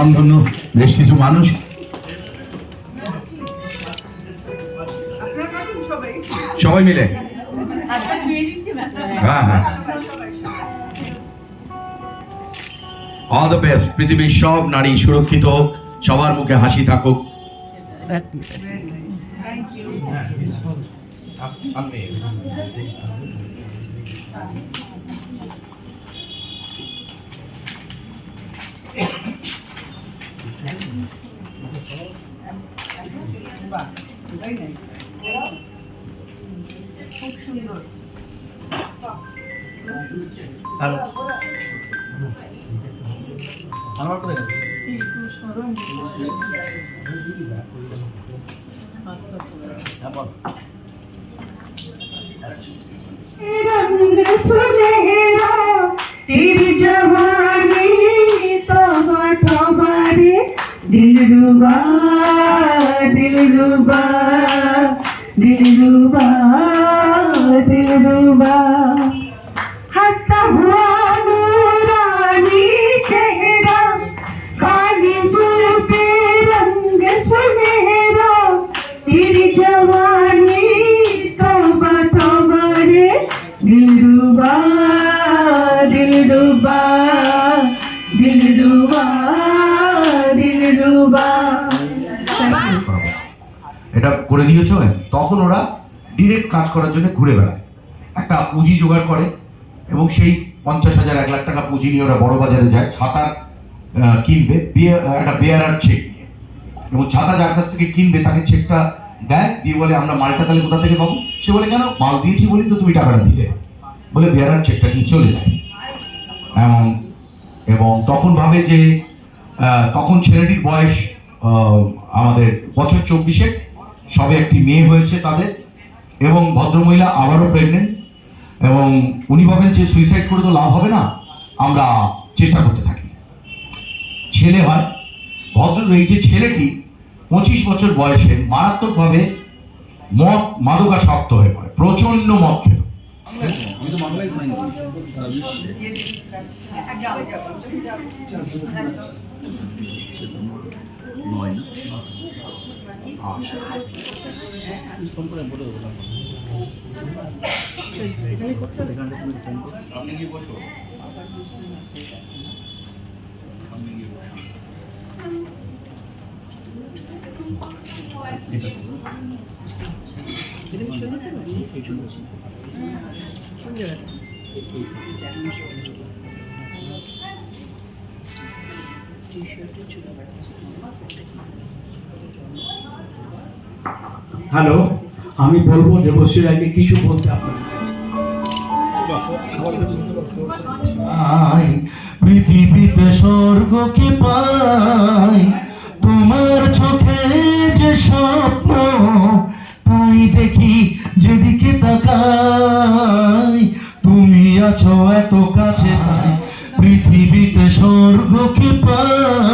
স্বনামধন্য বেশ কিছু মানুষ। সবাই মিলে হ্যাঁ হ্যাঁ, অল দ্য বেস্ট। পৃথিবীর সব নারী সুরক্ষিত হোক, সবার মুখে হাসি থাকুক। খুব সুন্দর। रंग सुनहरा तेरी जवानी तौबा तौबा रे दिलरुबा दिलरुबा दिलरुबा दिलरुबा हंसता हुआ नूरानी चेहरा काली जुल्फे रंग सुनहरा तेरी जवानी तौबा तौबा रे दिलरुबा दिलरुबा दिलरुबा दिलरुबा। এটা করে দিয়েছো। তখন ওরা ডিরেক্ট কাজ করার জন্য ঘুরে বেড়ায়, একটা পুঁজি জোগাড় করে এবং সেই 50,000 1 লাখ টাকা পুঁজি নিয়ে ওরা বড় বাজারে যায়, ছাতা কিনবে, একটা বেয়ারার চেক নিয়ে, এবং ছাতা যার কাছ থেকে কিনবে তাকে চেকটা দেয়, দিয়ে বলে আমরা মালটা তাহলে কোথা থেকে পাবো? সে বলে কেন, মাল দিয়েছি বলি তো তুমি টাকাটা দিলে, বলে বেয়ারার চেকটা নিয়ে চলে যায়। এবং তখন ভাবে যে তখন ছেলেটির বয়স আমাদের বছর 24, সবে একটি মেয়ে হয়েছে তাদের, এবং ভদ্রমহিলা আবারও প্রেগনেন্ট, এবং উনি ভাবেন যে সুইসাইড করে তো লাভ হবে না, আমরা চেষ্টা করতে থাকি। ছেলে হয়। এই যে ছেলেটি 25 বছর বয়সে মারাত্মকভাবে মাদকাসক্ত হয়ে পড়ে, প্রচন্ড মদ খেত। হ্যালো, আমি বলবো দেবশ্রী রায়কে কিছু বলতে আপনার। পৃথিবীতে স্বর্গ কি পাই, তোমার চোখে যে স্বপ্ন, তাই দেখি যেদিকে তাকাই, তুমি আছো এত কাছে, তাই পৃথিবীতে স্বর্গ কি পাই।